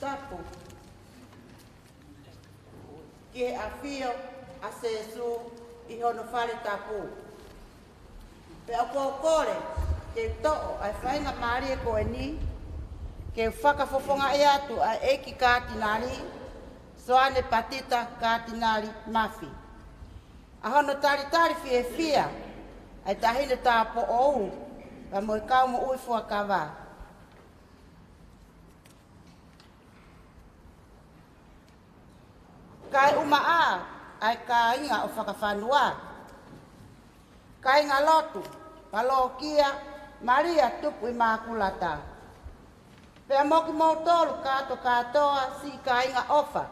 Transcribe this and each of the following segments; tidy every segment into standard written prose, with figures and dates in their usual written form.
kapu. Ki he a fio a se su I hono whare tapu. Pe a kōkore, ke to'o ai whainga maari e koe ni, ke whakafofonga e atu a eki kātinari, soane patita kātinari mafi. A hono tari fie fia, ai tahine tā po ou, wa moe kaumo ui fua kawa. Kai uma a, ai ka inga o whakawhanua. Kai ngā lotu, palokia, Maria tupu I mākulata. Pea moki mō tolu kāto kātoa si ka inga ofa.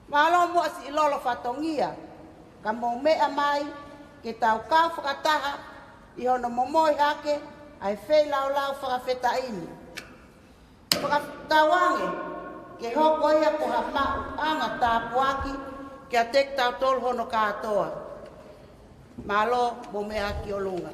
Mālo mua si ilolo whatongia, ka mō mea mai, ke tau kau whakataha, I hono momoi hake, ai whei lau whakawheta ini. Whakatawange, ke hoko ia ko ha mau anga tāpuaki, ke a tek tau tolu hono kātoa. Mālo mō mea ki o lunga.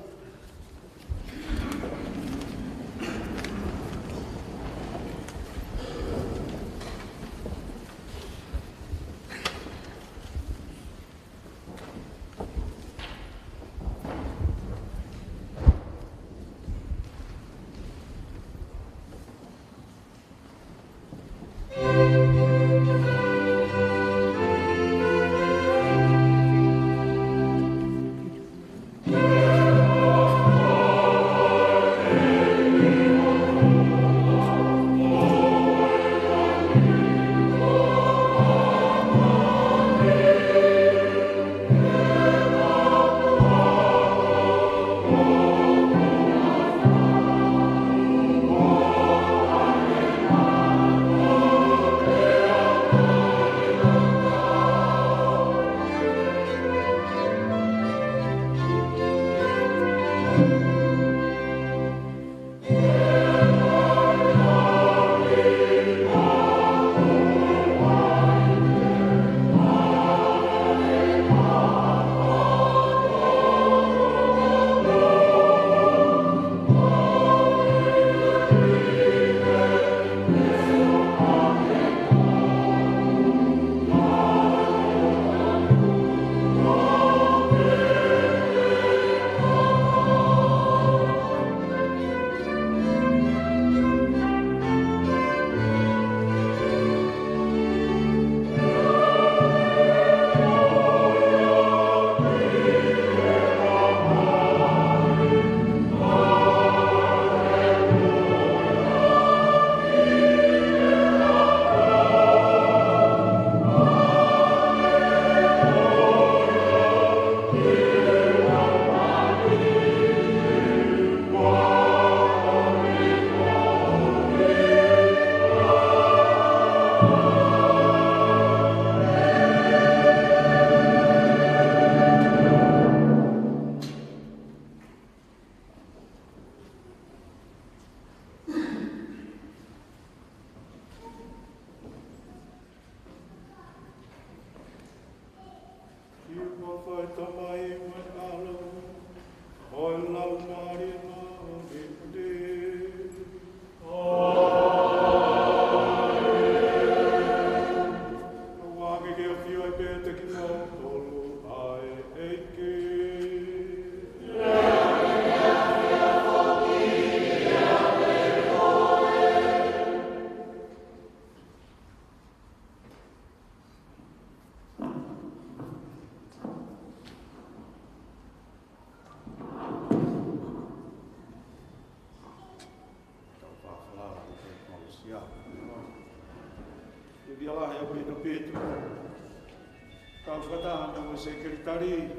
Sekretari,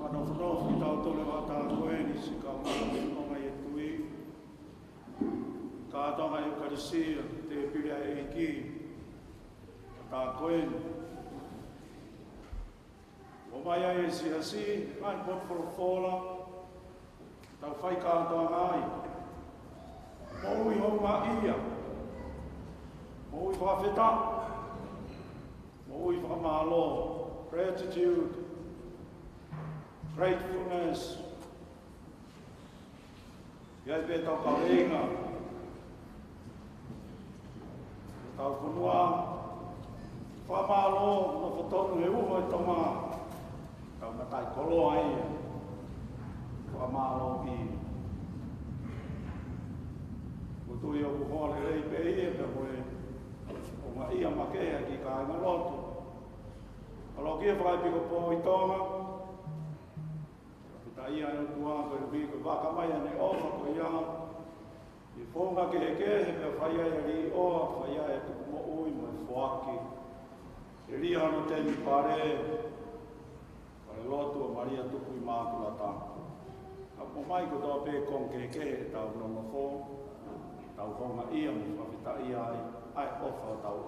anof tau tole wata koeni si ka mga yetui, ka tonga eukarisia te pira eiki, ka koeni. O mai ai si hasi, ai pot fola, tau whai ka tonga ai. Moui honga ia, moui whawheta, moui whamalo. Gratitude, gratefulness, Yai pe tau kawenga, tau whanua, whamalo no whatonu he uho e tonga, tau matai koloa ia, whamalo i. Kutui o kuhole rei pe ia pe koe, o ngā ia makea ki ka inga lotu. Alo kia whakaipiko po i tonga, ta ia no tua ko ri ko vaka mai ane o ko ia i fonga ke ke pe faia ri o faia e tu mo ui mo foaki ri ano te mi pare pare lotu Maria tu kui ma ku la ta a po mai ko to pe kon ke ta no mo fo ta fonga ia mo fa ta ia ai o fa ta o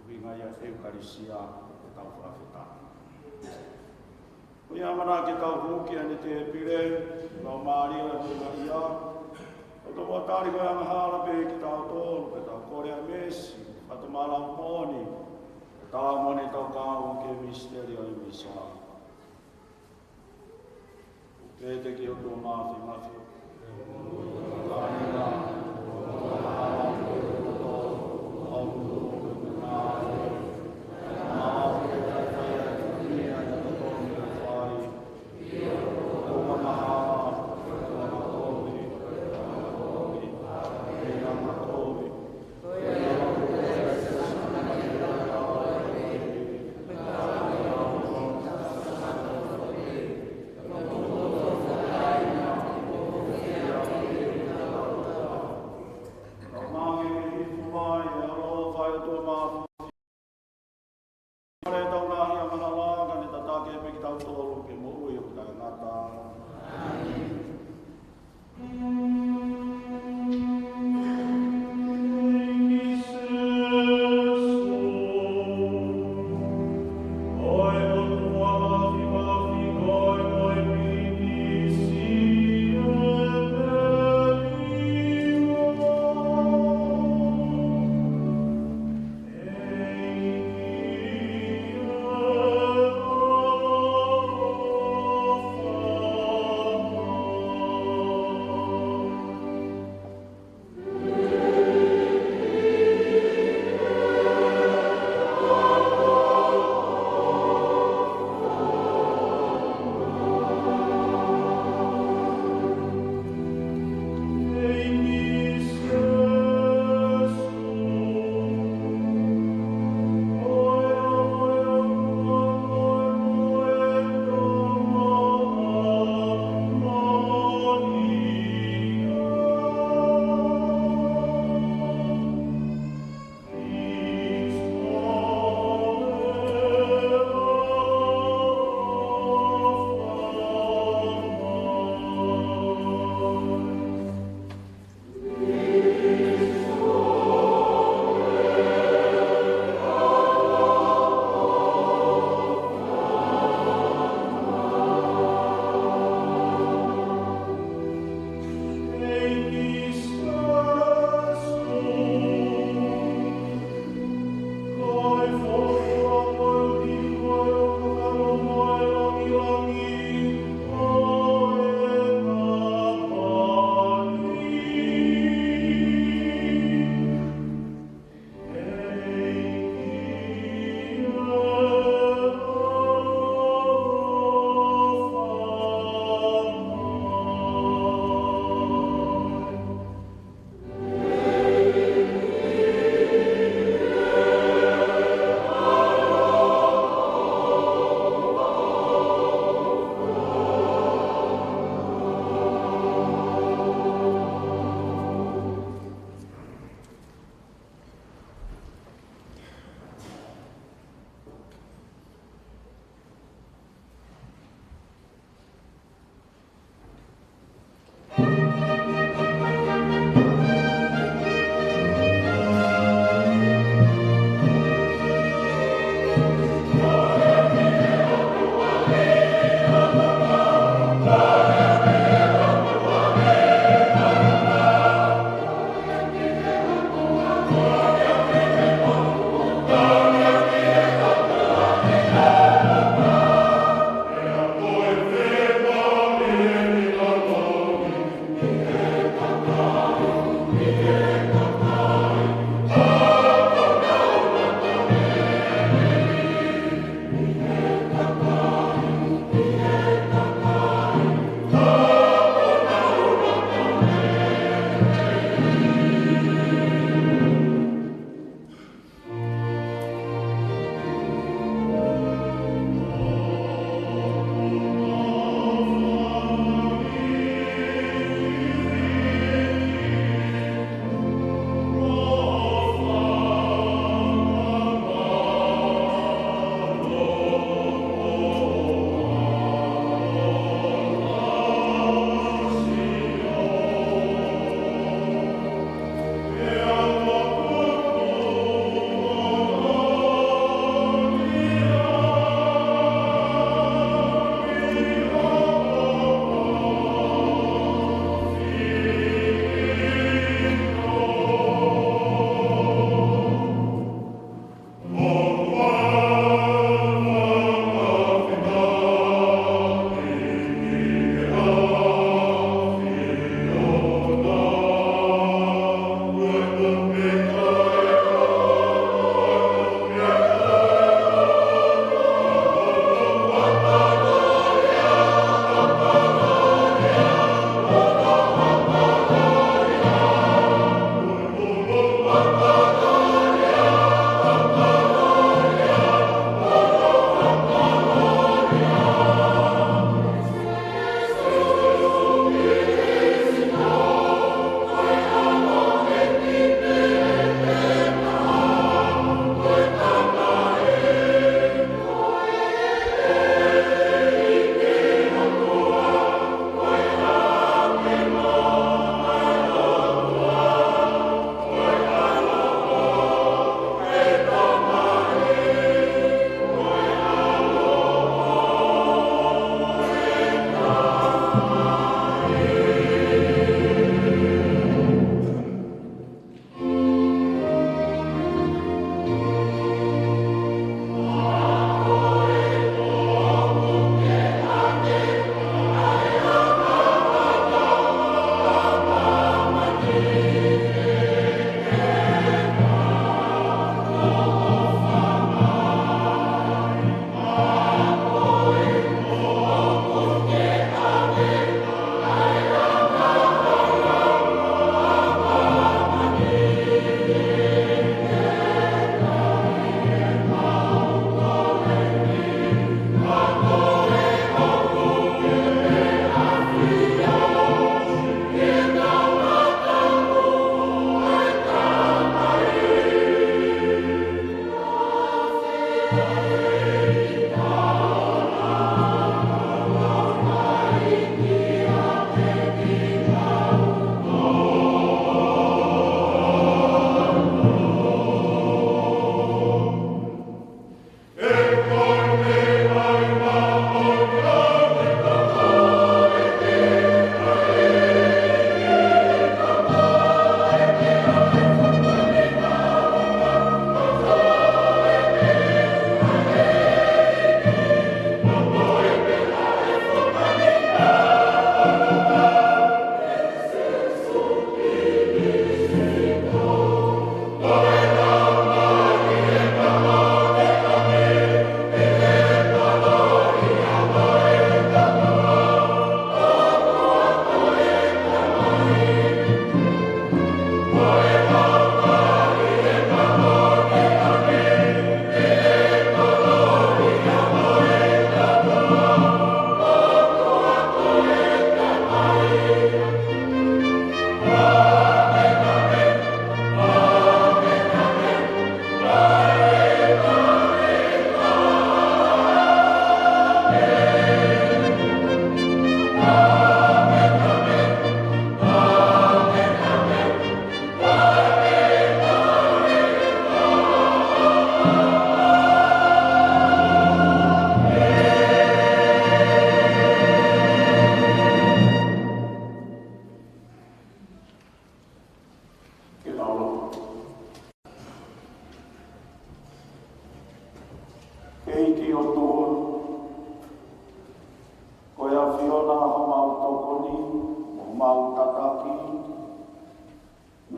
vinga ia eukarisia ta fa ta o ia mana ke tau huki ane te pire, lau maari o e hunga ia. O to mua tari koe anga hala pe ki tau tolu, pe tau korea mesi, pato malau moni, pe tau moni tau kāu ke misteri o i misa. Ke te ki o tō mafi mafi. Kāinga, o hala koe o tō, au tō, ngāre,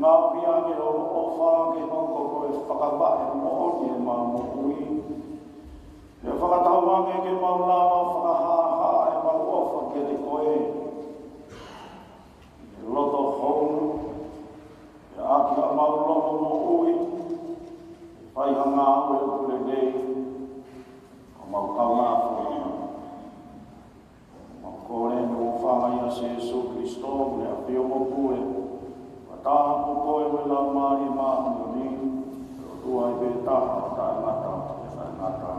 mau ia ke o wha ke hoko ko e whakawae mo o ni e mau mo ui. E whakatau wange ke mau lawa whakahaha e mau ofa ke te koe. E loto honu, e aki a mau loto mo ui, e whaihanga au e upule nei, o mau kaunga whakama. Mau kore me o whangai a se Jesu Christo, me a pio mo pue, taha po koe me la mari mahu ni, o tua i be taha, tae ngata, tae ngata.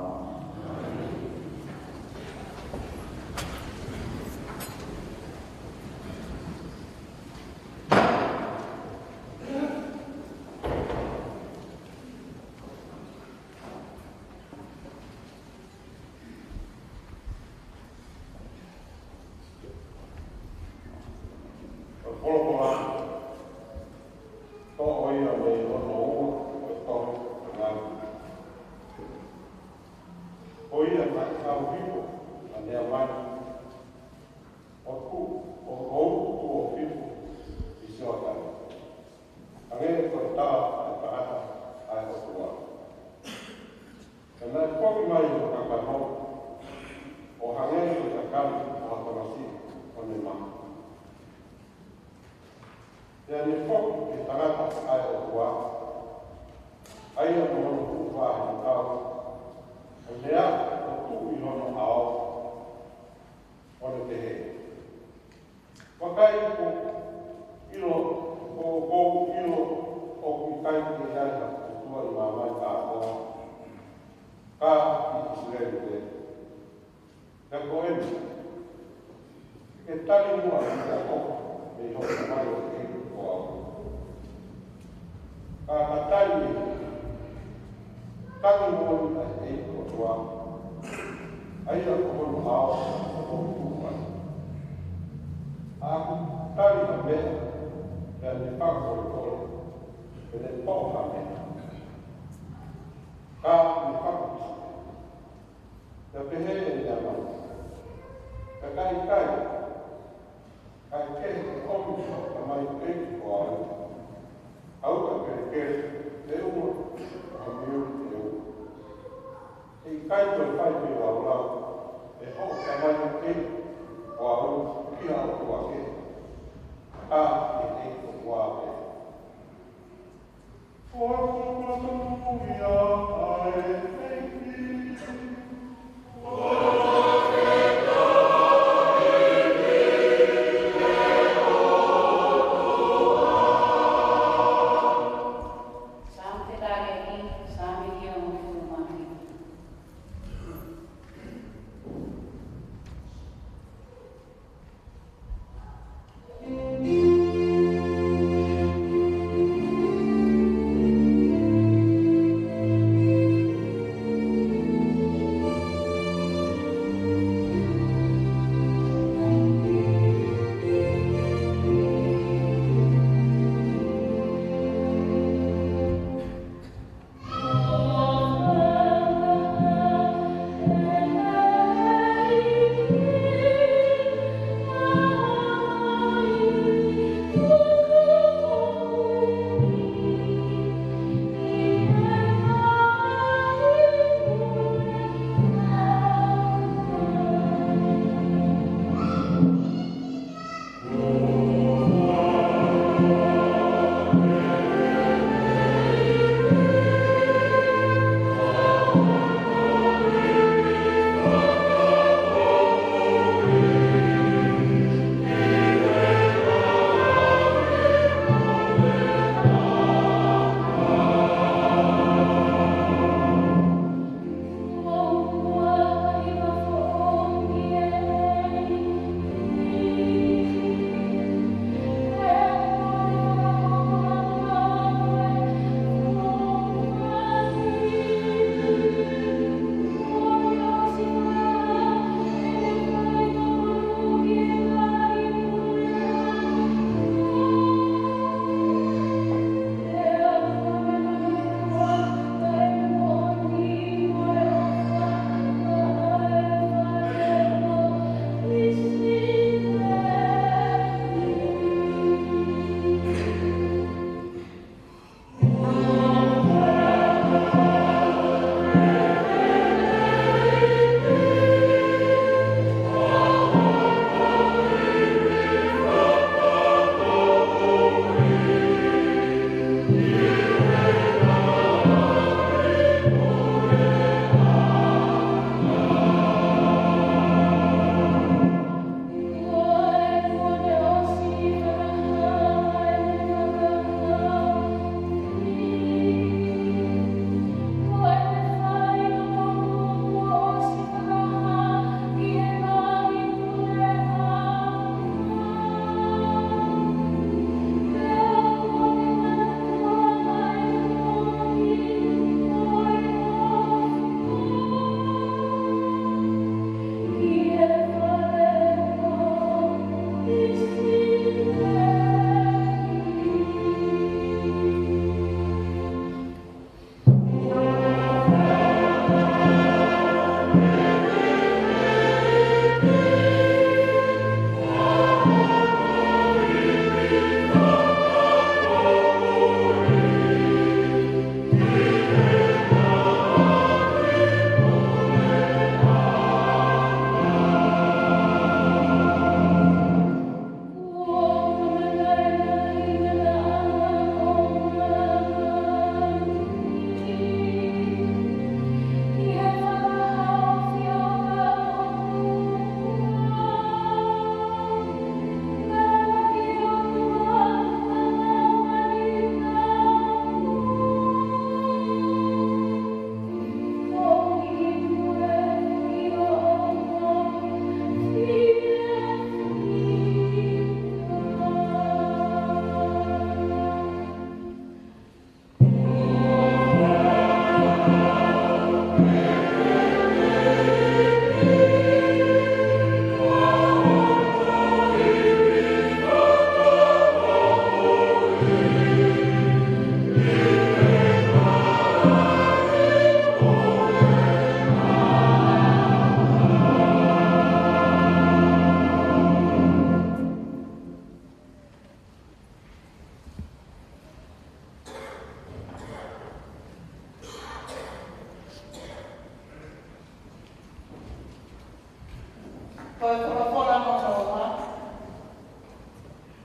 Koe whakawhora monoa.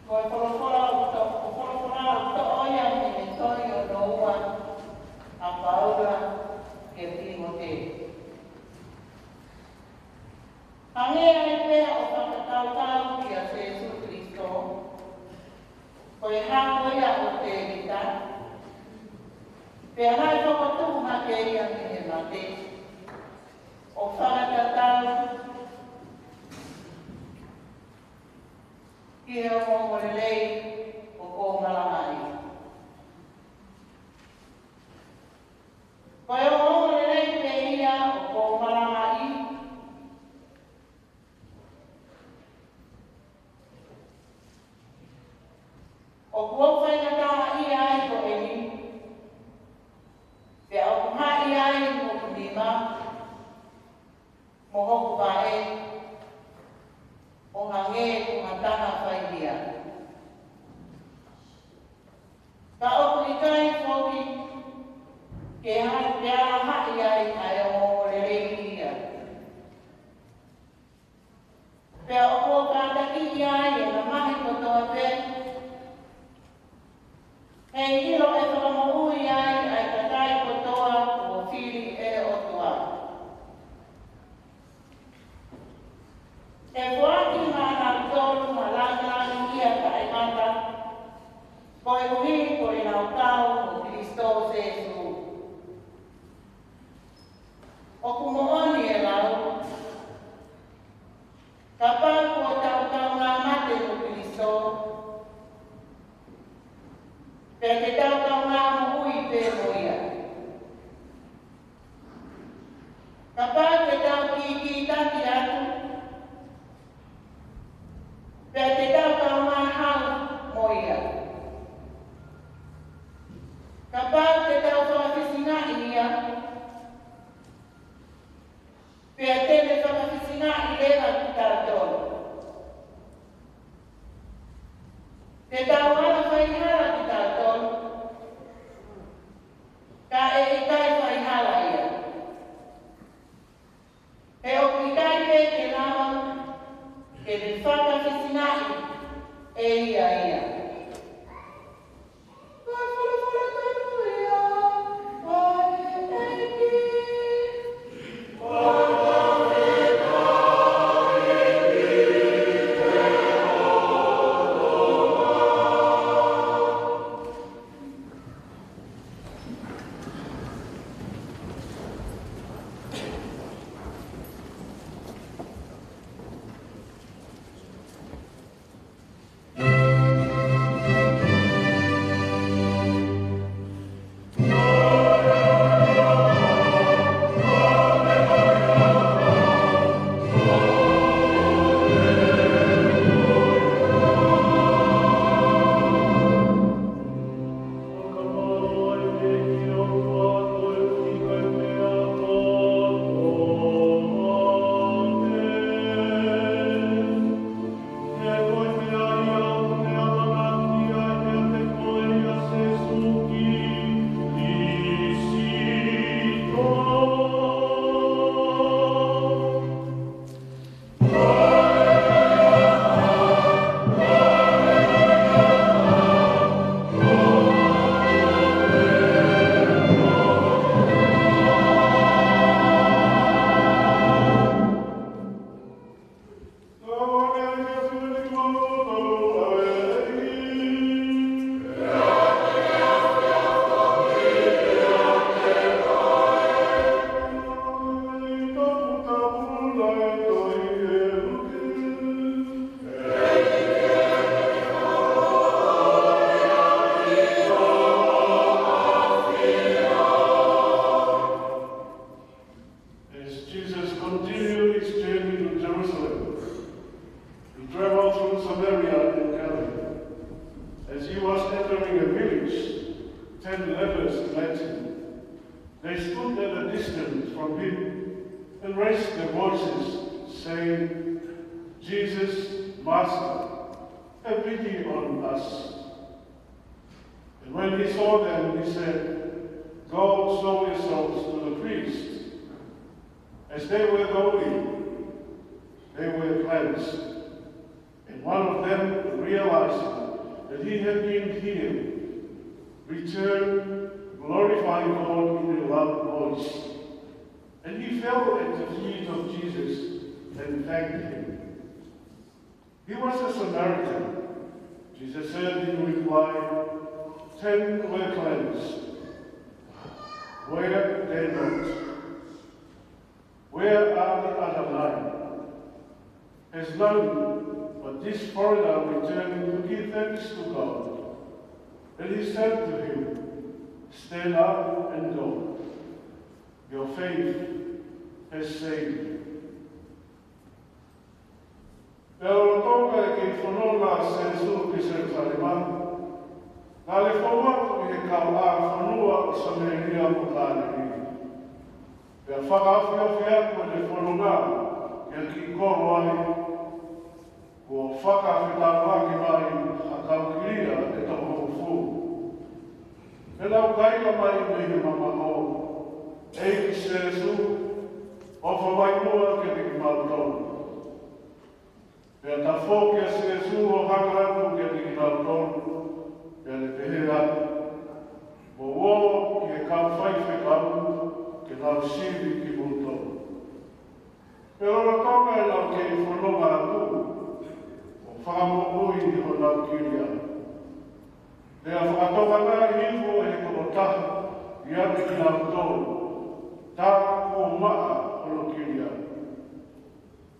Koe whakawhora o to oia me toi o noa a Paula ke Timote. Hangea e pēa o whakatautau ki a Jesu Christo. Koe hākoia o te rita. Pea mai whakatuha ke ia me mate. O whakatatau ki he o mōmorelei o kō malamai. Koe o mōmorelei pe ia o kō malamai. O kua whainata i ai ko eni. Pea o kuha i ai mo kunima. Mo hoku wae. O hange ku matana whaihia. Ka oku i kai whoki ke hai pea hai ai ai o mōrerei ia. Pea o kua kātaki i ai e na mahi kotoa pe. Hei hiro e whakamohui ai ai ka tai kotoa o whiri e otua. E wāki mana tōru ma langarani ia ka e mata, koe hui ko e nau tau o Kristo Jesu. O kumooni e lau, ka pāku o tau ngā mate o Kristo, pea te tau ngā mohui pē moia. Ka pāku e tau ki taki atu, pea te tau ngā hau moia. Ka pāu te tau whakawhisinga ia, pea tēne whakawhisinga i lewa ki tātou. Te tau ala whaihara ki tātou, ka e i tai whaihara ia. He o ki tai pē ke nama, ke te whakawhisinga e ia ia. As they were going, they were friends, and one of them, realizing that he had been healed, returned, glorifying God in a loud voice. And he fell at the feet of Jesus and thanked him. He was a Samaritan. Jesus said in reply, 10 were cleansed. Where they not? Where are the other 9? Has none but this foreigner returned to give thanks to God? And he said to him, stand up and go. Your faith has saved you. Pero toka e ki whanonga se su ki se whareman. Nā le whauatu i he kau a whanua i Samaria mo kāne. Pea whakawhiawhi aku e le whanonga ia ki koro ai. Kua whakawhitawaki mai a kaukiria e toko fu. E lau kaila mai me he mamako. E ki se su o whawai mua ke te ki mautonu. Pea ta whōkia se su o hangarapu ke te ki mautonu. Pea le pehera. Mo wō ki e kau whaiwhi kau ke lau siwi ki mautonu. Pea ora tonga e lau ke i whanonga atu. O whakamokui i ho lau kiria. Pea whakatoka ngā hivo e ko taha i atu ki mautonu. Tā ko maa holo kiria.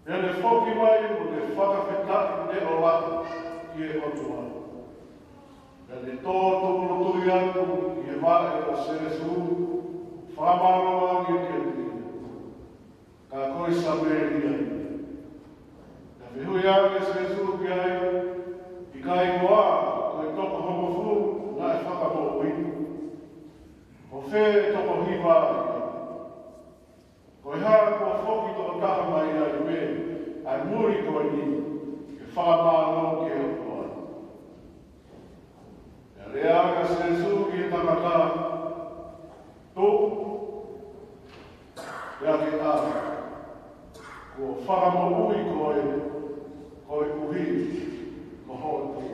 E le whoki mai mo le whakawhetaki te o atu ki e otua. E le tō tōpuloturi atu ki e wāe o Seresu, whamaroa ki e kētia. Ka koe Samaria. E whihui ake Seresu ki ai, i kai koa, koe toko homofu, na e whakamoi. Ko whē toko hiwa ai. Ko e hara kua whoki tō taha mai ai me, ai muri koe ni, ke whamālo ke o koa. E rea ka Seresu ki e tangata, tō, ea ke tāra, kua whakamo ui koe uhi, ko hoa tū.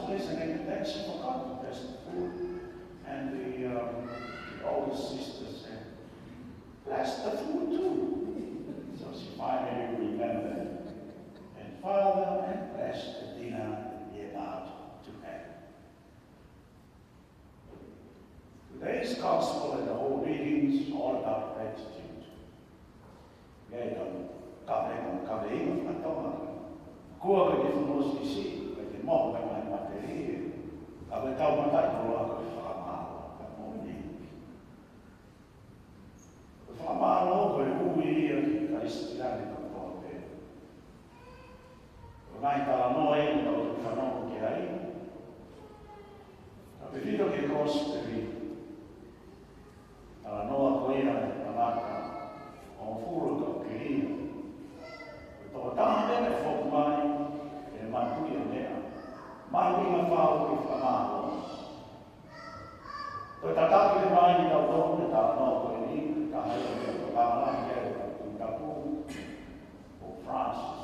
listening, and then she forgot to pass the food. And the older sister said, "Bless the food too." So she finally remembered. And Father, and bless the dinner we're about to have. Today's gospel and the whole reading is all about gratitude. Kua ke whanos ki si, ke te moho ka mai materie, ka ke tau matai kua ke whakamaro, ka mōni. Ke whakamaro koe ui ia ki karistirane ka kua pe. Ko ngai tala noe i tau te whanau ki ai. Ka pe rito ke kosperi, tala noa koe ia ka maka, o furu ka ki ria. Ko taha mene whoku mai, e matui o nea. Mahi ngā whao ki whamālo. Ko tataki le mai i tau tō, me tā nō koe ni, ka hai o mea ko kāna i ere ka tapu o Francis.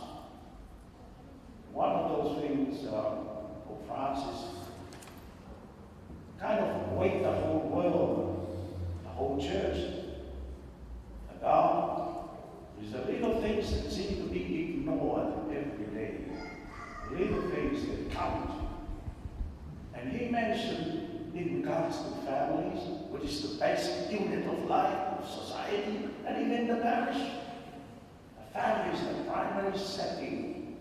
One of those things for Francis kind of wake the whole world, the whole church, about is the little things that seem to be ignored every day. Little things that count. And he mentioned in regards to families, which is the basic unit of life, of society, and even the parish. A family is the primary setting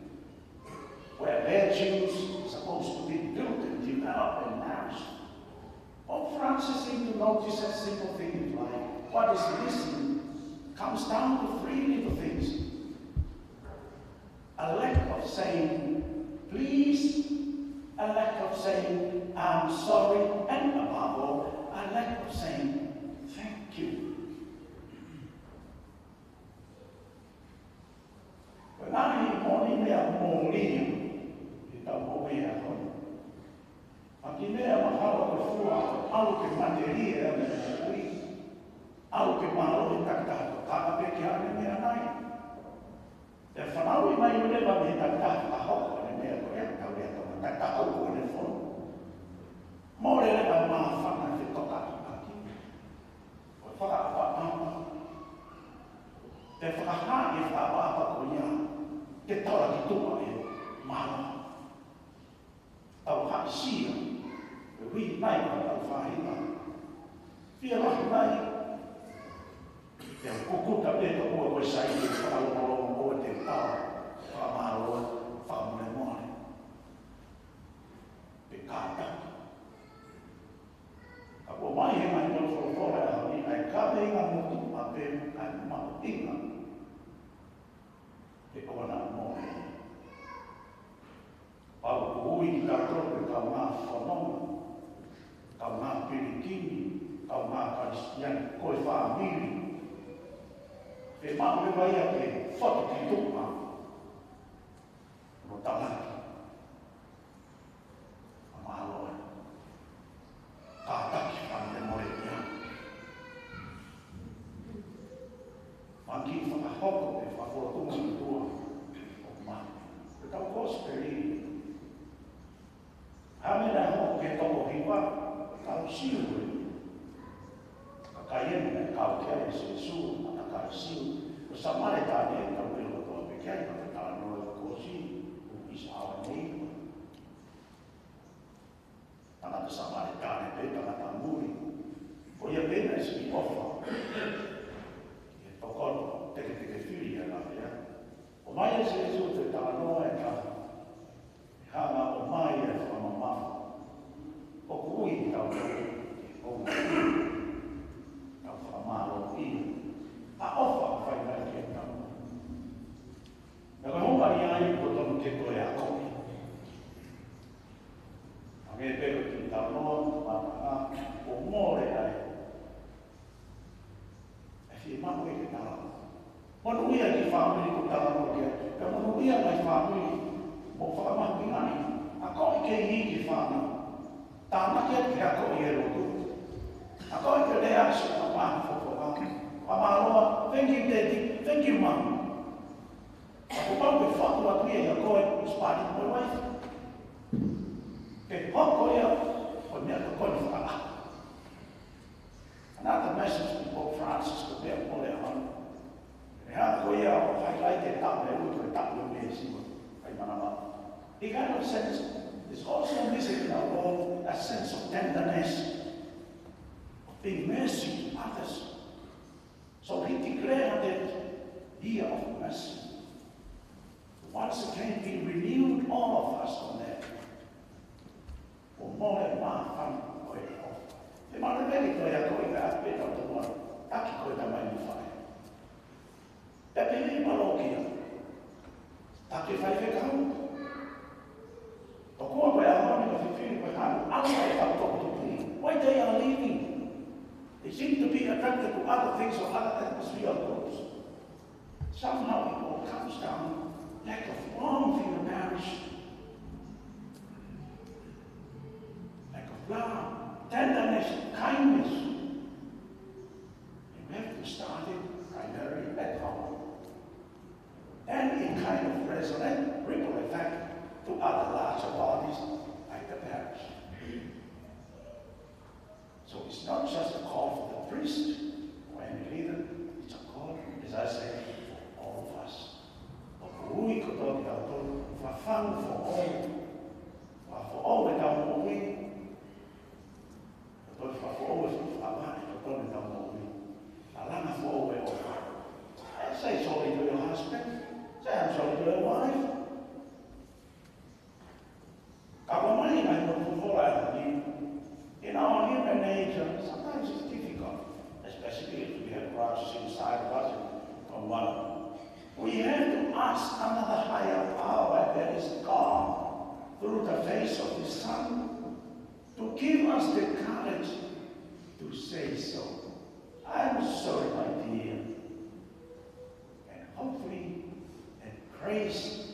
where virtues are supposed to be built and developed and nourished. Pope Francis seemed to notice a simple thing like what is missing comes down to three little things. A lack of saying, please, a lack of saying, I'm sorry, and above all, a lack of saying, thank you. When I morning mea mōlia, I tau mōmea hoi. Aki mea mahalo ke fua, alu ke materia me mōli. Au ke malo i taktato, kaka peki ane mea nai. Te whanau i mai ule wa me taktato ka hoko ane mea ko ea kau ea tōna taktato au ane whono. Mōre le wa maa whana te toka ki paki. Ko whakaapa apa. Te whakaha i whaapa ko ia, te taura ki tuka e malo. Tau haki sia, e hui mai ka tau whahina. Pia lahi mai, te kukuta pe to ko sai te whakalopolo o te tau, whakamaro, whakamore moane. Pe kāta. Ka po mai he mai no whakora a honi, ai kāpe inga motu a pe ai mau inga. Te ona moane. Pau ui ki tātou pe kau ngā whanonga, kau ngā pirikini, kau ngā karistiani, koe whaamiri, e mahu e mai a te whatu ki tuka no talaki. A mahaloa. Ka taki whane more mea. Mangi whakahoko e whakotunga ki tua o mahu. E tau kosperi. Hamena hoko ke toko hiwa, tau siu kaiene kau kia se su ana ka siu o samare ta ne ka pelo to pe kia ka ta no ko si u isa ni ana ta samare ta ne pe ta ta muri o ia pena si ofa e to ko te fili ana ya o mai se su te ta no e ka ha o mai e fa mama o kui ta o malo i a ofa fai mai ke tau. Naka honga i ai ko tonu ke koe a koe. A me peko ki tau noa, maka o more ai. E fi mahu e ke tau. Monu ia ki whamuri ko tau noa ke, ka monu ia mai whamuri mo whakamahu ki nani. A koe ke hi ki whamuri. Tāna ke a koe e rotu. A koe ke lea asu a mahu. Amaloa, thank you, Daddy. Thank you, Mom. Ako pang pe whatu atu e a koe spati mo wife. Ke Ke hoko ia, o mea ka koni whaka. Another message from Pope Francis to mea pole a hana. E hako ia o highlight e tapu e ui koe tapu e mea siwa. Kai manama. He kind of sense is also missing in our world a sense of tenderness, of being mercy to others. So he declared that year of mercy. Once again, he renewed all of us on that. For more than one fun koe o. Te mana meri koe a koe ka ape tau te moa, taki koe ta mai ni whae. Pepe ni malokia, taki whae whekau. O kua koe a honi ka whiwhiri koe hanu, anga e tau toko tupi. Why they are leaving? They seem to be attracted to other things or other atmosphere groups. Somehow it all comes down lack of warmth in the parish, lack of love, tenderness, kindness. And we have to start it primarily at home. And it kind of resonate, ripple effect to other larger bodies like the parish. So it's not just a call for the priest or any leader, it's a call, as I say, for all of us. Ui ko toki au tolu, whawhanu for all. For all e tau mo ui. Ko toki for all e whawhanu, ko toki tau mo ui. Alana for all e oka. Say sorry to your husband. Say I'm sorry to your wife. Kako mai mai no kufora ni. In our human nature, sometimes it's difficult, especially if we have crushes inside of us from one. We have to ask another higher power, that is God, through the face of His Son, to give us the courage to say so. I'm sorry, my dear. And hopefully, that grace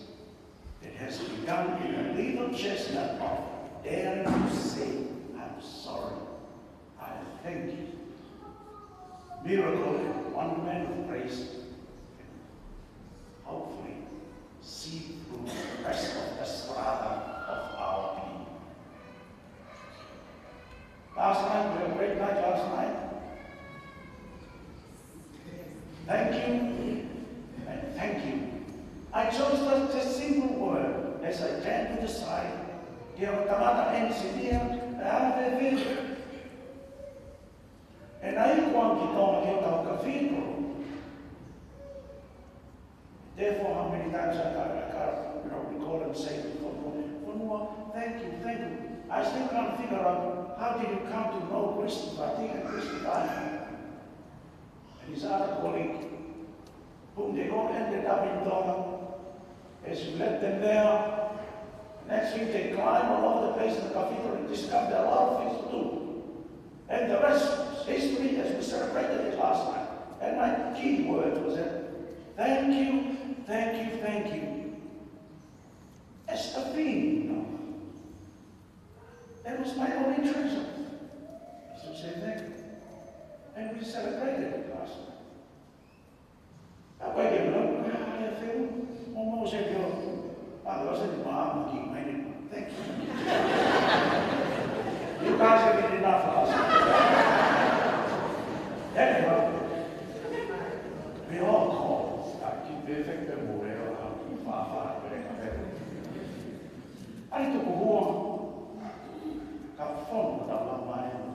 that has begun in a little chestnut of daring to say, I'm sorry, I thank you. Miracle and wonderment of grace. Hopefully, see through the rest of the strata of our being. Last night, we had a great night last night. Thank you, and thank you. I chose just a simple word as I turned to the side. And I want to cathedral. Therefore, how many times I recall and say for more, thank you, thank you. I still can't figure out how did you come to know Christopher? I think Christopher and his other colleague, whom they all ended up in Doma. As you left them there, next week they climb all over the place in the cathedral and discovered a lot of things to do. And the rest is history as we celebrated it last night. And my key word was that, thank you, thank you, thank you. As a theme, you know. That was my only treasure. To say thank you. And we celebrated it last night. Apa dia bilang, ya film, mau saya bilang, kalau saya dimaaf, thank you. You guys have been enough last night. Anyway, we all call, keep the effect of morale, far, I took a war, got fun with our mind,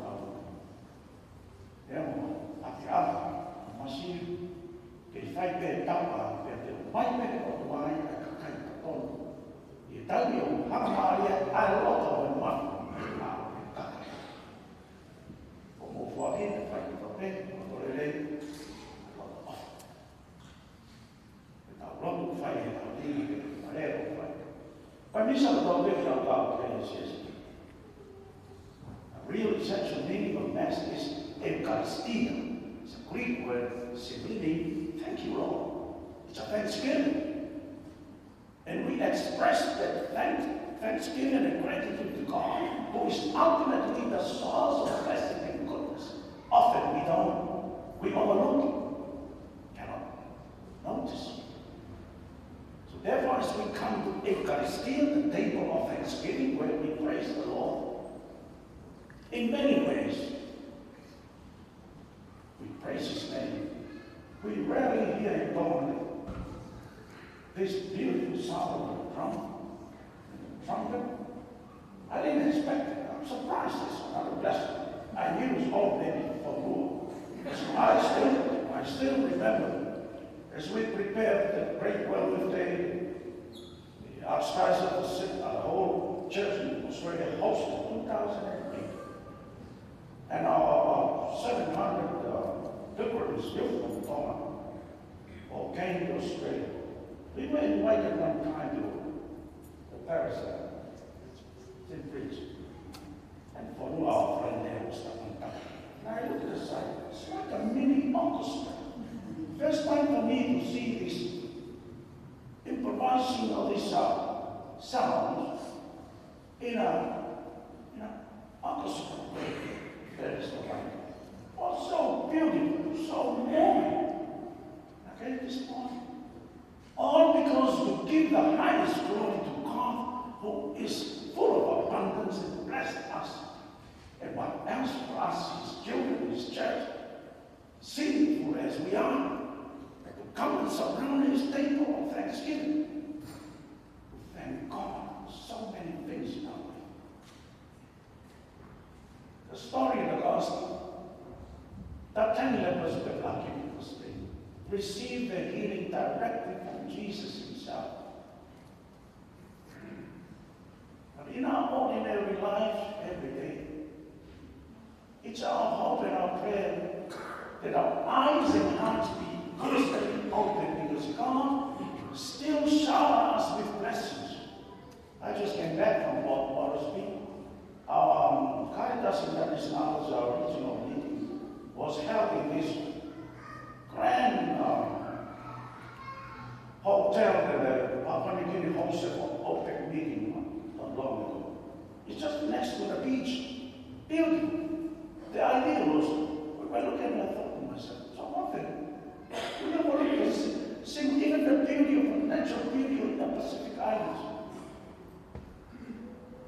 machine. Ke fai pe tapa pe te mai pe ko to mai ka kai ka ton e tau yo ha maria a lo to ma ka ko mo fo ke fai ko pe ko le ta lo to fai e ta ti ma le ko fai pa mi sa to pe ka ka ke es a real essential meaning of mass is Eucharistia. It's a Greek word meaning thank you, Lord. It's a thanksgiving. And we express that thanksgiving and gratitude to God, who is ultimately the source of blessing and goodness. Often we overlook it, cannot notice. So therefore, as we come to Eucharistia, the table of thanksgiving, where we praise the Lord, In many ways, we praise his name. We rarely hear it normally. This beautiful sound of the drum and the trumpet, I didn't expect it. I'm surprised it's another blessing. I knew it was already for more. So I still remember as we prepared the great Wellmouth Day, the archdiocese of the city, the whole church in Australia hosted 2008. And our 700 pilgrims youth from Tonga all came to Australia. We were invited one time to the Paris to preach. And for our friend there was that one. And I looked at the site, it's like a mini orchestra. First time for me to see this improvising of this sound in a orchestra. That is the one. Oh, so beautiful, so moving. Okay, this morning. All because we give the highest glory to God, who is full of abundance and blessed us. And what else for us, his children, his church, sinful as we are, to come and surround his table of thanksgiving. To thank God for so many things in our life. The story of the gospel, the 10 lepers were lucky because they received their healing directly from Jesus himself. But in our ordinary life, every day, it's our hope and our prayer that our eyes and hearts be constantly open because God still showers us with blessings. I just came back from Moresby. Our Caritas International's our regional meeting was held in this grand hotel that the Papua New Guinea hosted for OPEC meeting not long ago. It's just next to the beach. Beautiful. The idea was, we were looking at it, I thought to myself, so often, we never look at seeing even the beauty of the natural beauty of the Pacific Islands.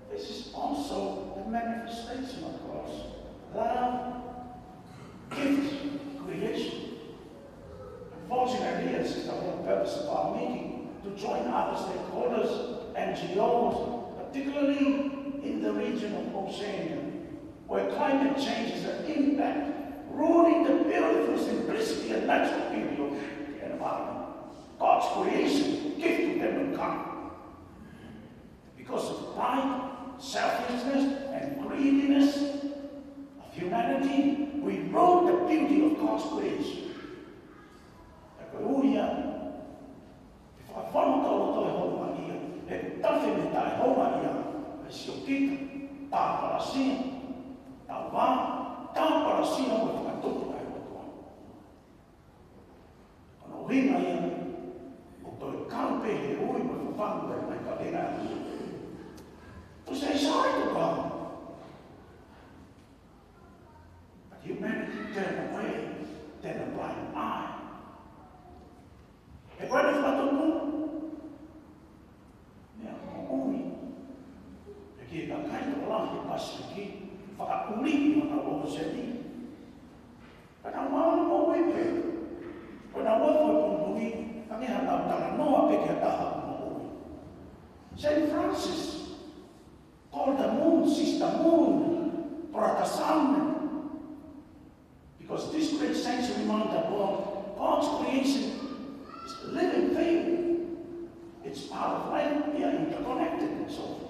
This is also the manifestation of God's love, gift, creation. Unfortunately, this is the whole purpose of our meeting, to join other stakeholders, NGOs, particularly in the region of Oceania, where climate change is an impact, ruining the beautiful simplicity and natural beauty of the environment. God's creation, gift to them will come. Because of pride, selfishness, and greediness of humanity, we ruin the beauty of God's creation. If I follow the Lord, if nothing is thy home, I shall keep Taparasin. Tawa, Taparasin with my daughter. On a wing, I am. But can't pay the oil with fun with my cadena. To say sorry to God. But humanity turned away, turned a blind eye. E quando è fatto perché da canto là che passa qui fa un limite una cosa lì. Ma non ho quando ho con lui, a me ha dato la nuova perché ha dato con lui. Saint Francis called the moon Sister Moon, Brother Sun, because this great sanctuary mount above God's creation is the living thing. It's part of life. We are interconnected and so forth.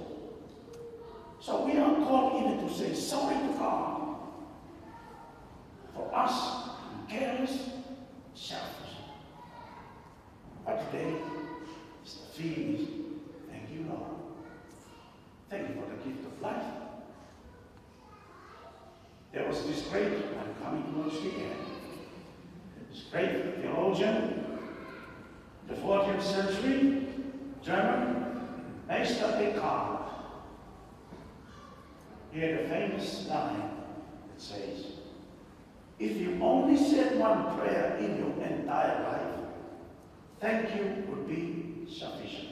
So we are called even to say sorry to God for us being careless, selfish. But today is the theme is thank you, Lord. Thank you for the gift of life. There was this great, I'm coming towards the end, this great theologian, the 14th century, German, Meister Eckhart. He had a famous line that says, if you only said one prayer in your entire life, thank you would be sufficient.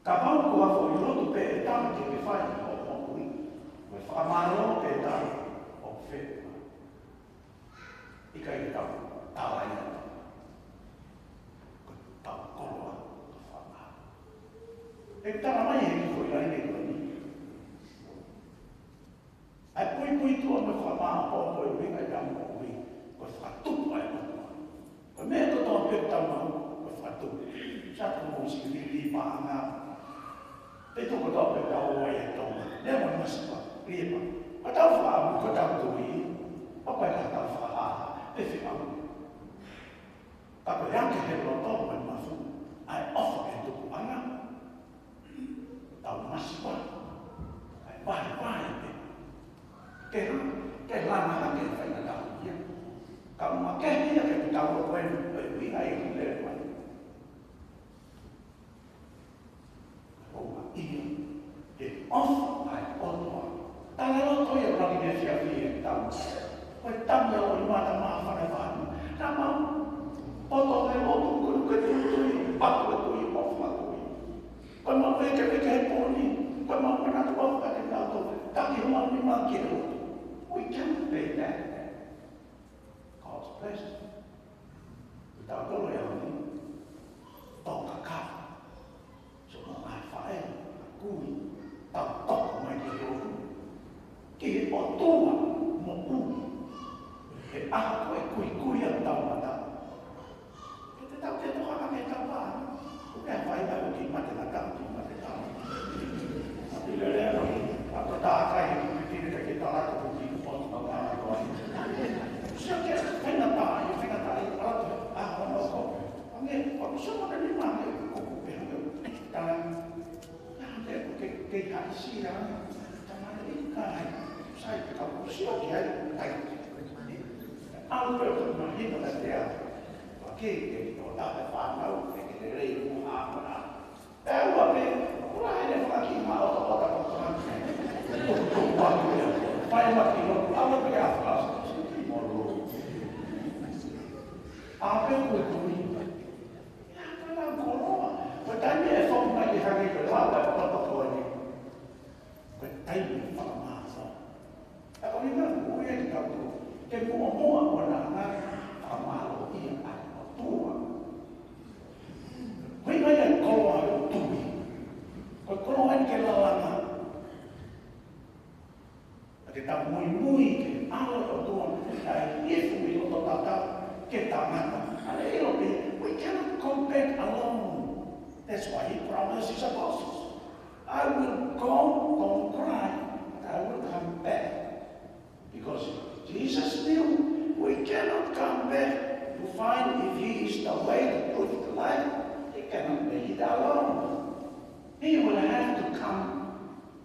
Kapau ko afo i roto pe e tama ke me whai o hongui. Me whakamara nga. Ito ko daw pe daw ay ito. Never mas pa. Riba. Kataw fa abu kataw tuwi. Apa yang kataw fa ha. Pefi abu. Ako yang ke helo to man mafu. Ai offer itu ku ana. Tahu mas pa. Ai bai. Cái lama là cái phải là đạo nhé. Còn mà cái là cái đạo của quen bởi vì ai cũng lên mà. Ông mà yêu để off ai on one. Ta nói tôi là cái này sẽ bị tâm. Quay tâm là ôi mà ta mà phải phản. Ta mà tôi thấy một cũng cái tôi bắt tôi off mà tôi. Còn mà về cái bốn đi. Còn mà nó off cái đạo tôi. Ta hiểu mà mình mang kia được. We can't pay that. God's blessing. Without going on, tao cả khắp. Cho nó ai phải cùi, tao tao mày đi rồi. Cái bỏ tu mà một cùi. Cái áo quay cùi ở tao mà tao. Cái tao cái tao cái tao mà. Cũng phải là cái mặt là tao thì mặt là tao. Thì là rồi. Tao ta cái cái tao là tao siapa yang nak tahu? Yang nak tahu apa? Orang kau, orang semua ada di mana? Kau pergi dalam, ada ke hadis yang macam ini kan? Saya kalau siapa dia, apa yang mungkin ada dia? Okey, kita tak faham, kita rela apa? Apa ni? Orang ada lagi mahu orang orang. Fai mati lo, apa dia apa? Apa yang kau beri? Kalau kau, bertanya esok lagi hari ke apa kau ni? Bertanya apa masa? Kalau ni kan kau yang kau tu, kau mau orang nak amal dia ada tua. Kau yang kau ada tua, kau yang kelana. Kita mui ke Allah Tuhan, Yesus itu tetap kita mata. Ada elok we cannot come back alone. That's why He promised His apostles, I will go, don't cry, but I will come back. Because Jesus knew we cannot come back to find if He is the way, the truth, the life. He cannot make it alone. He will have to come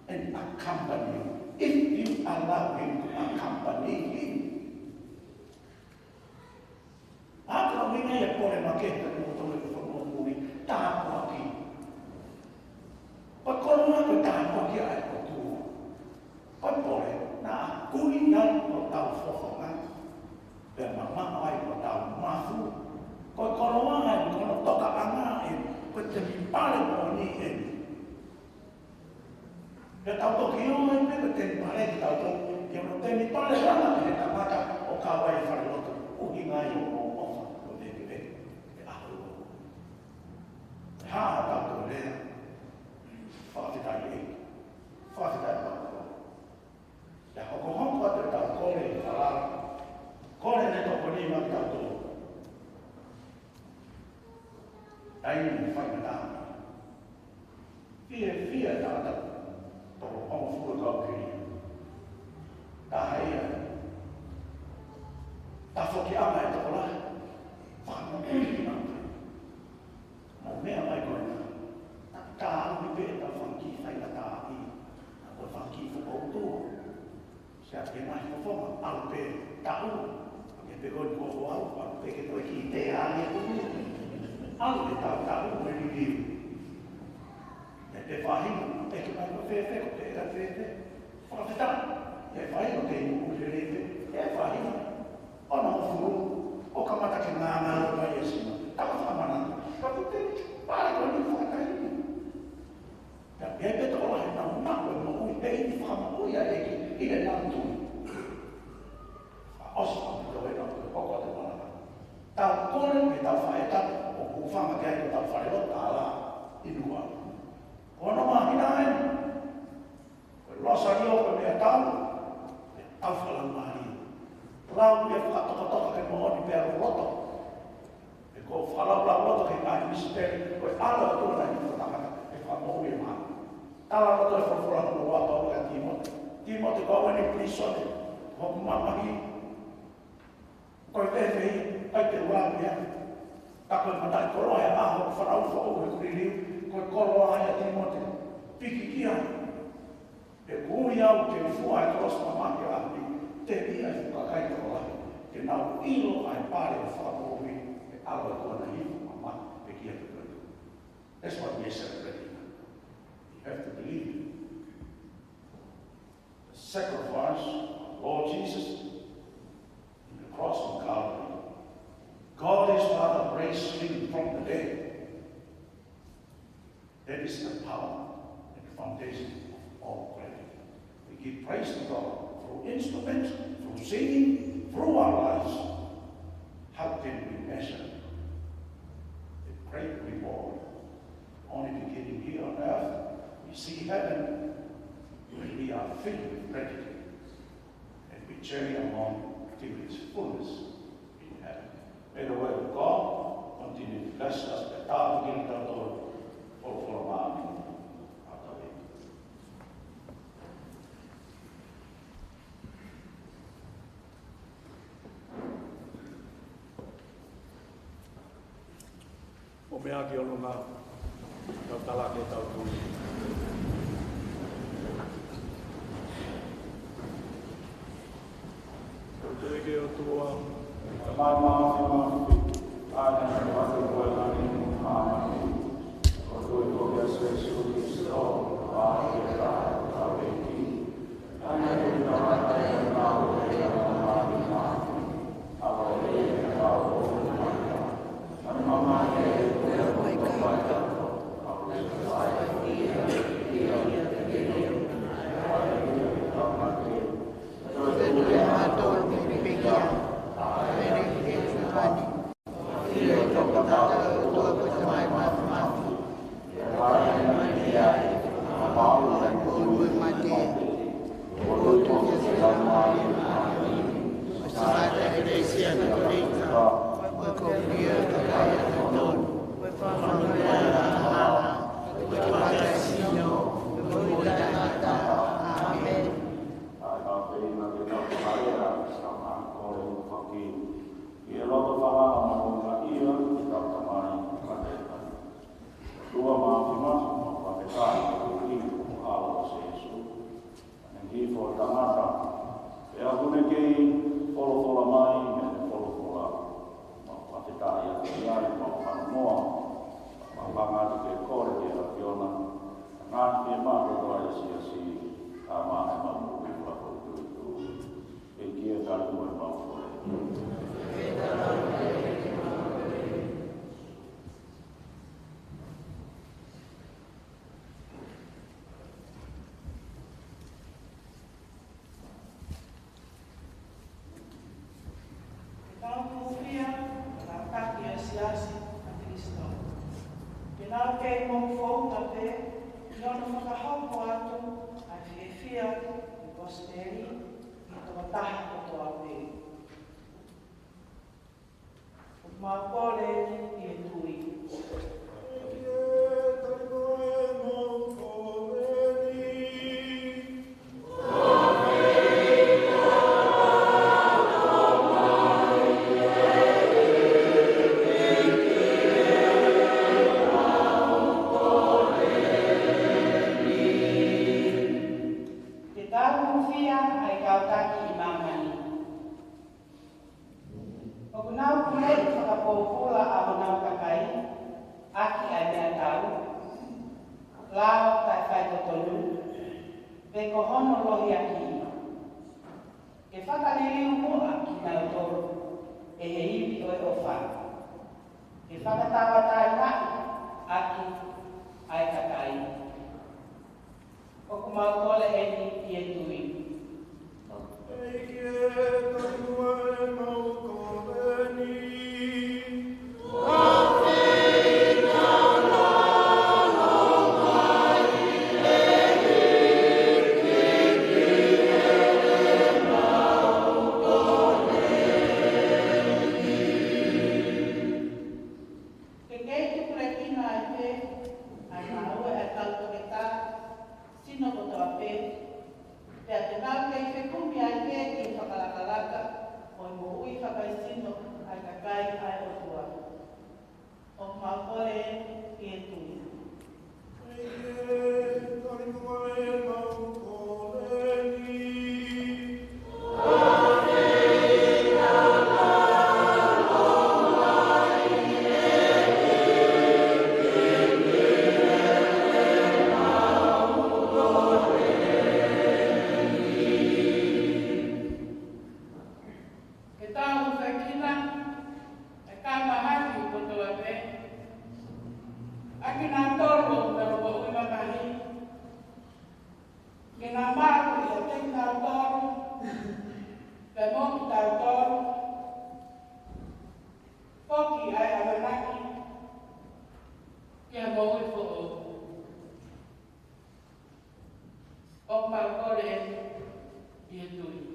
and accompany you. If you allow Him to accompany Him. Apa yang ia boleh makan untuk membuat tahu lagi. Kalau aku tahu lagi aku tu, kau boleh nak kuingat kau tahu fokongan, dan mama aku tahu mahu. Kau kalau orang kau tak angai, kau jadi paling oni. Dia tahu tu kau yang dia betul paling tahu tu, yang betul paling orang dia tak makan, oh kawai farlo tu, oh ingai oh. Ha, tak boleh. Fakir tak boleh. Fakir tak boleh. Ya, kau tak tahu kau ni kalau kau ni tak boleh nak tahu. Tapi fakir tak. Fear tak ada. Orang full kau kiri. Tak ada. Tak fakir apa itu lah. Fakir tak. Mẹ ai còn ta mới biết ta phong kỳ phải là ta đi, ta phong kỳ phục vụ tu, sẽ cái này có phong ăn về tao, cái về con cô ăn về cái tuổi kỳ tệ à như cũng ăn về tao mới đi, để phải để cái này có phê có thể là phê phải tao, để phải có thể cũng phê để phải, ông nào phụ, ông cảm thấy cái nào mà vậy gì, tao không làm nào. Tapi para kau ni fakta ini. Dan dia betul orang yang nak mau ini faham oh ya ini nak tu. Asal kita nak pokok tu mana. Tahu kau ni kita faedah, oh faham kita kita faedah tala ini dua. Kau nak mahinain. Kalau saya kau dia tahu fahaman mahir. Lalu dia kata akan mau dibayar lotok. Kau falau tak kena misteri, kau Allah tu nak itu tak. Tala no toi whawhura no wata o ka Timote. Timote ka wani plisone. Hoku mamahi. Koe wewei, ai te ruamu ia. Ka koe matai koroa e aho, whanau whao e kuririu. Koe koroa ai a Timote. Piki kia. E kui au ke fua e koros mamaki ahi. Te ia e whakakai koroa. Ke nau ilo ai pare o whakakohi. E alo e kona hifu mamaki. E kia te kore. That's what we are celebrating. You have to believe it. The sacrifice of Lord Jesus in the cross of Calvary. God his Father raised him from the dead. That is the power and the foundation of all prayer. We give praise to God through instruments, through singing, through our lives. How can we measure the great reward? Only beginning here on earth, we see heaven when we are filled with gratitude and we journey along to its fullness in heaven. May the word of God continue to bless us. O mea ki ono ngā tau talake tau tūni. Tau te eke o tua, mai maafi, āna ki wate koe nani, āmani, o tui koe a Jesu Kristo, āki e rā, tau e ki, āna ki na wata e ngā o e a māni māni, alo e ngā o māni, āna mama e Ke ngā māku i a te ngā tōru, pe mōki tau tōru, Poki ai awanaki, kia mōi fo o. O mau kore i e tui.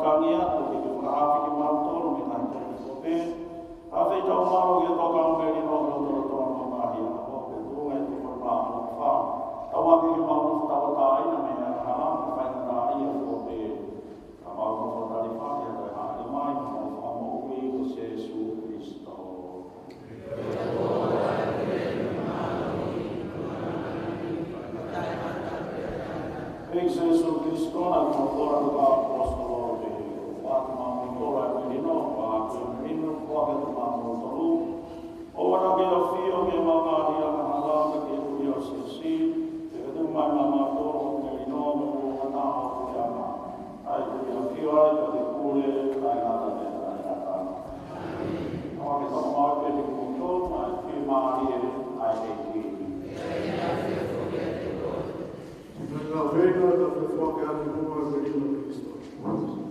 whakakangi atu ki ki whakahawhi ki mautoro mi tai tōni kope. Hawhi tau maro ki toka umeri no toro tōna mahi a hope tūngai tu kore māma wha. Tau aki ki mautoro tawa tā ina me a haram ki whaina tā ia kope. Ka mautoro tari whaki a kai haari mai no whamo ui o Jesu Christo. Eik Jesu Christo na kora ka apostolo de watu mamu tora menino wa ku menino kwa ke mamu toru o wana ke ofio ke mama dia na hala ke ku sisi te ke mama toro menino mo na o ya na ai ku ofio ai ke kule ai na ta ne ai na ta o ke to ma ke ku to ma ke ma ai ke La reina da fuoco che hanno nuovo venito Cristo. Oh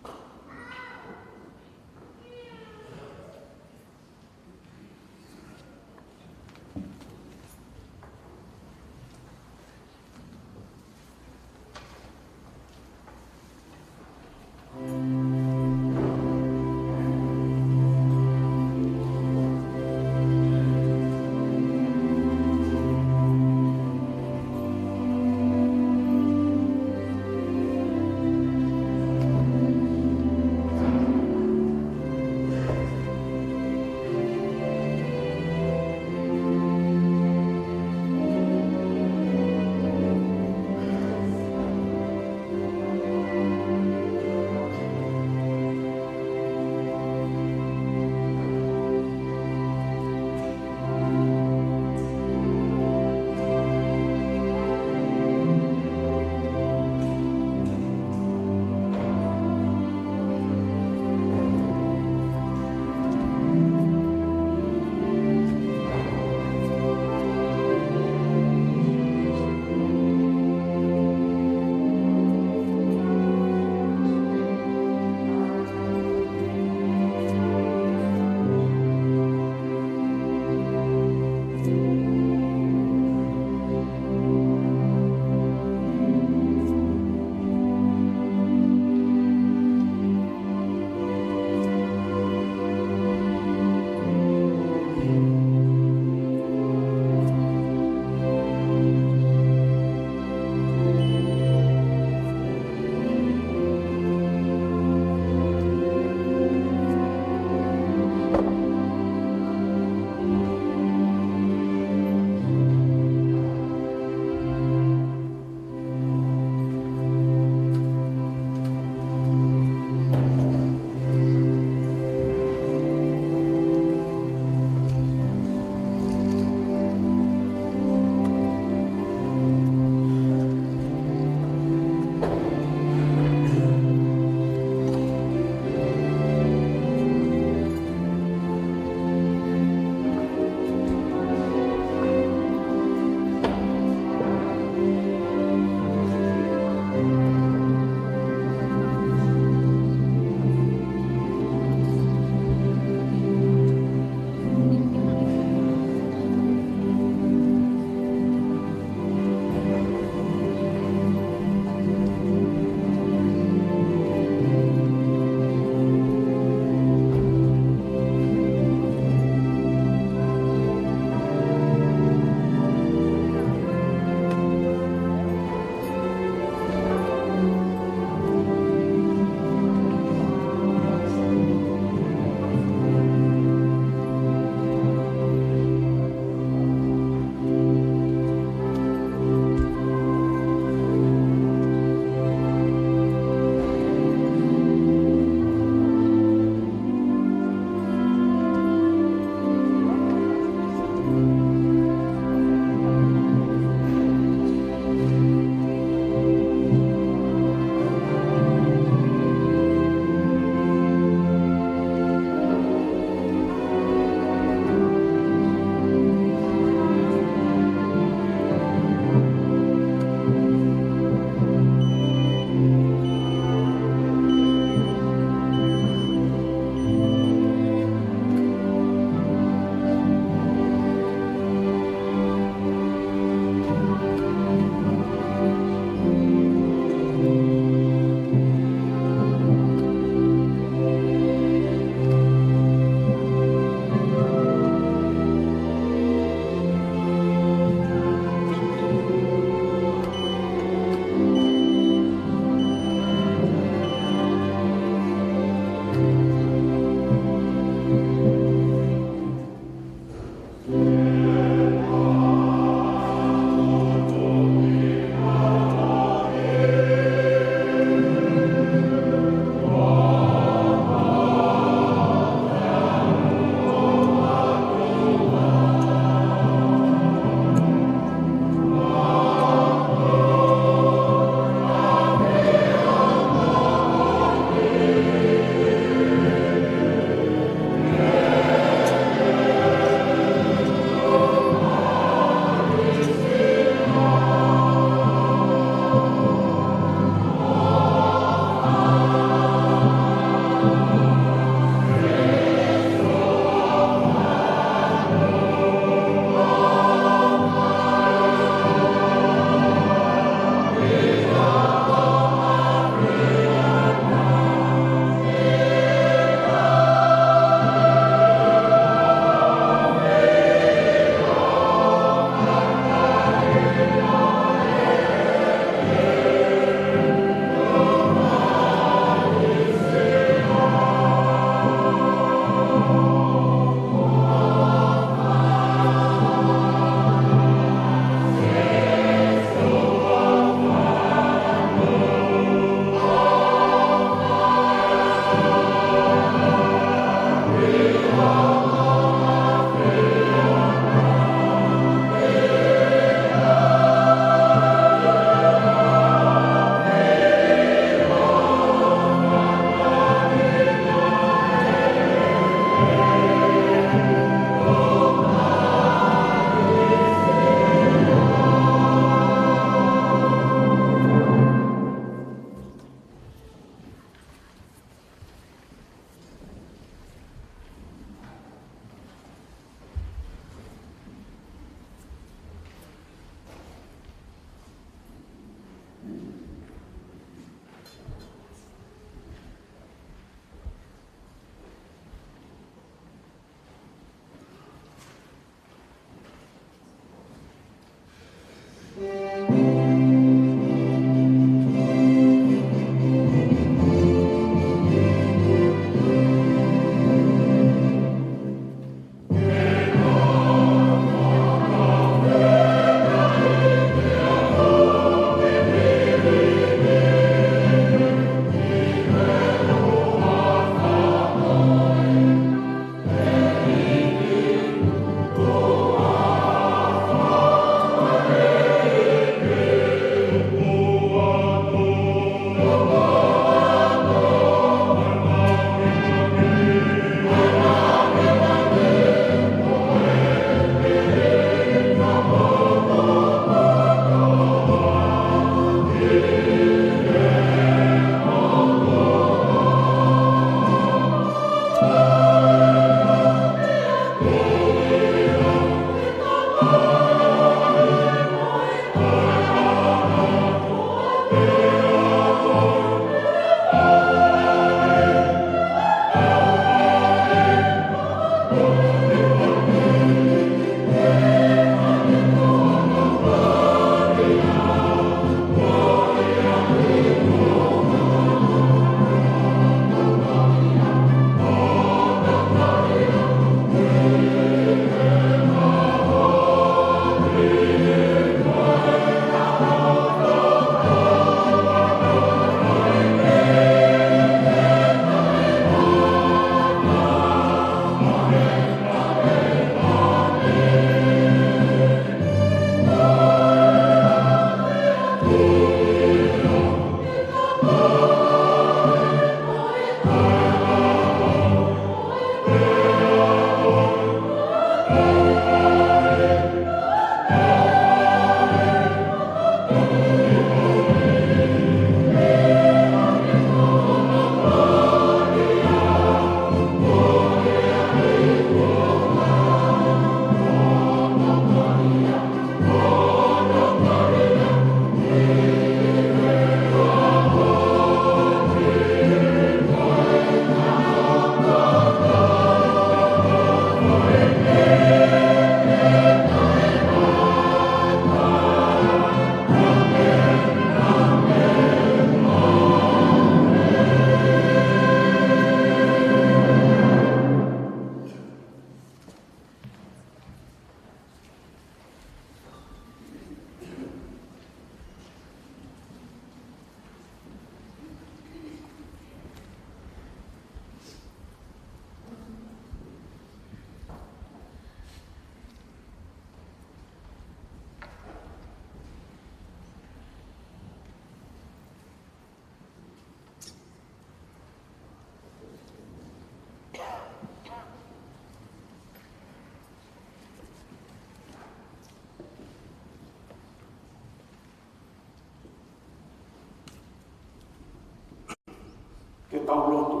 kaulotu.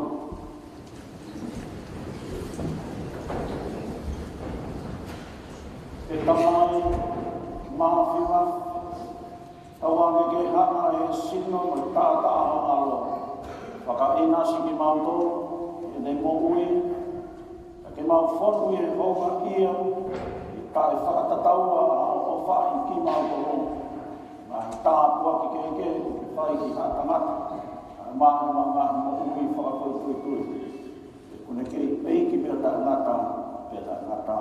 E tamai, mawhiwa, tawange ke hana e sino mai tāta alo. Whakaina si ki mauto, e nei moui, ke mau whonu e honga ia, i tae whakatataua a o whai ki mauto. Ma tāpua ki ke whai ki ha tangata. Mahi mga moui whakakoi tui tui. Kune kei peiki pia ta ngata, pia ta ngata.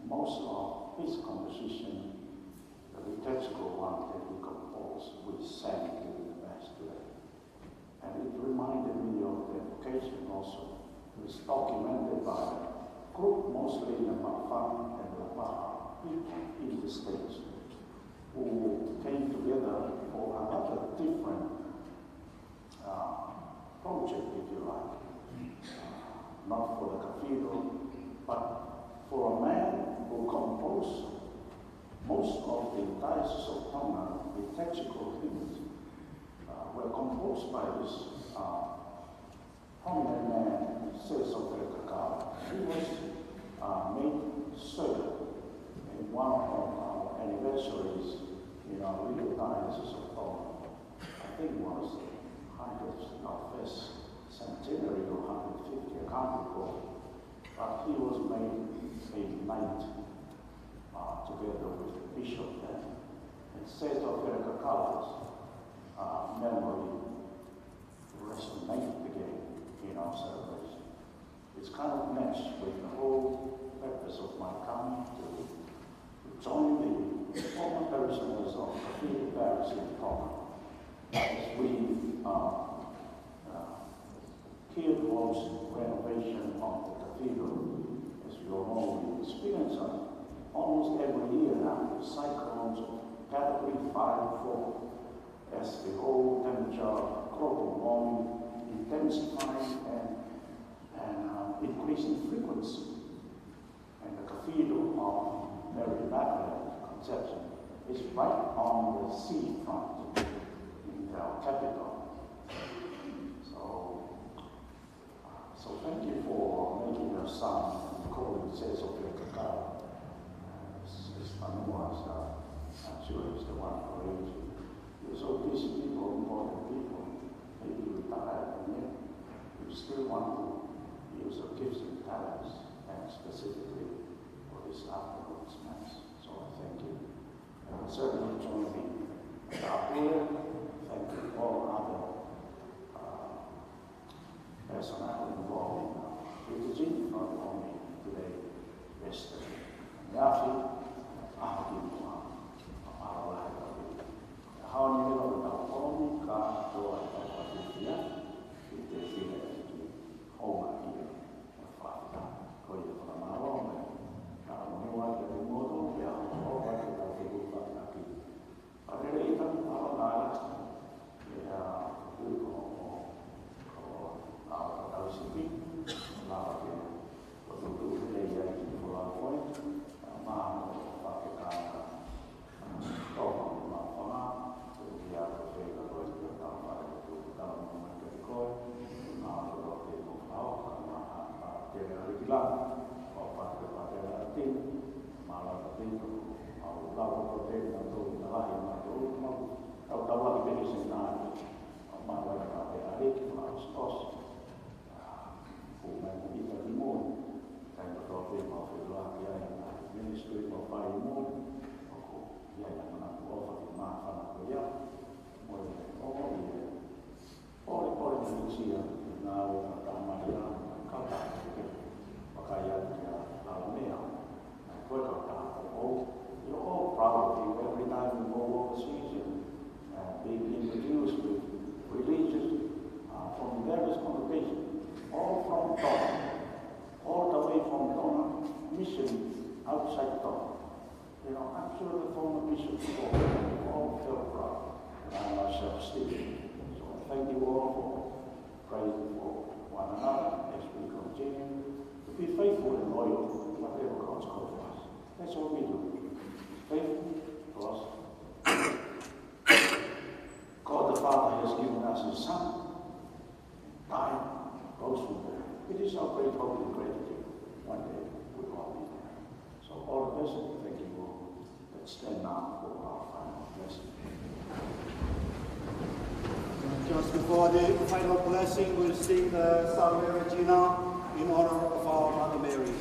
Most of his composition, the liturgical one that we composed, we sang during the Mass today. And it reminded me of the occasion also. It was documented by a group mostly in the Mafan and the Baha people in the States who came together for another different project, if you like. Not for the cathedral, but for a man who composed most of the Diocese of Tonga liturgical hymns were composed by this prominent man, Cesar Kakala. He was made servant in one of our anniversaries in our little Diocese of Tonga. I think it was the 101st centenary or 150, I can't recall. But he was made a knight together with the bishop then. And Cesar Kakala's memory resonated again in our celebration. It's kind of meshed with the whole purpose of my coming to join the former parishioners of Cathedral Parish in Tonga as we carry towards renovation of the cathedral. As you all know, we experience almost every year now the cyclones of Category 5 and 4 as the whole temperature, global warming intensifying and increasing frequency. And the Cathedral of Mary Immaculate Conception is right on the seafront in our capital. So thank you for making your son call it Cesar Kakala. His Manuas, I'm sure he's the one for age. You're so busy people, important people, maybe retired, and yet you still want to use your gifts and talents, and specifically for this afternoon's Mass. So I thank you. And certainly join me. Thank you all other personnel involved in liturgy, not only today, yesterday. Yafi, Ahimwa, Amalahi, how you know about only God, Lord, and if they feel it, home here, and Father, for you for the Marone, Namuat, the Modo, all what you have to do, but really, even our lives, they are good. Ministry of Fire Moon, you're all proud of you every time you go overseas and being introduced with religious from various congregations, all from Tonga, all the way from Tonga, mission outside Tonga. You know, I'm sure the former bishops all felt proud, and I myself still. So thank you all for praying for one another as we continue to be faithful and loyal to whatever God's called for us. That's all we do. Faithful to us. God the Father has given us His Son. Time goes from there. It is our great hope and gratitude. One day we will all be there. So all of us, thank you all. Let's stand now for our final blessing. Just before the final blessing, we'll sing the Salve Regina in honor of our Mother Mary.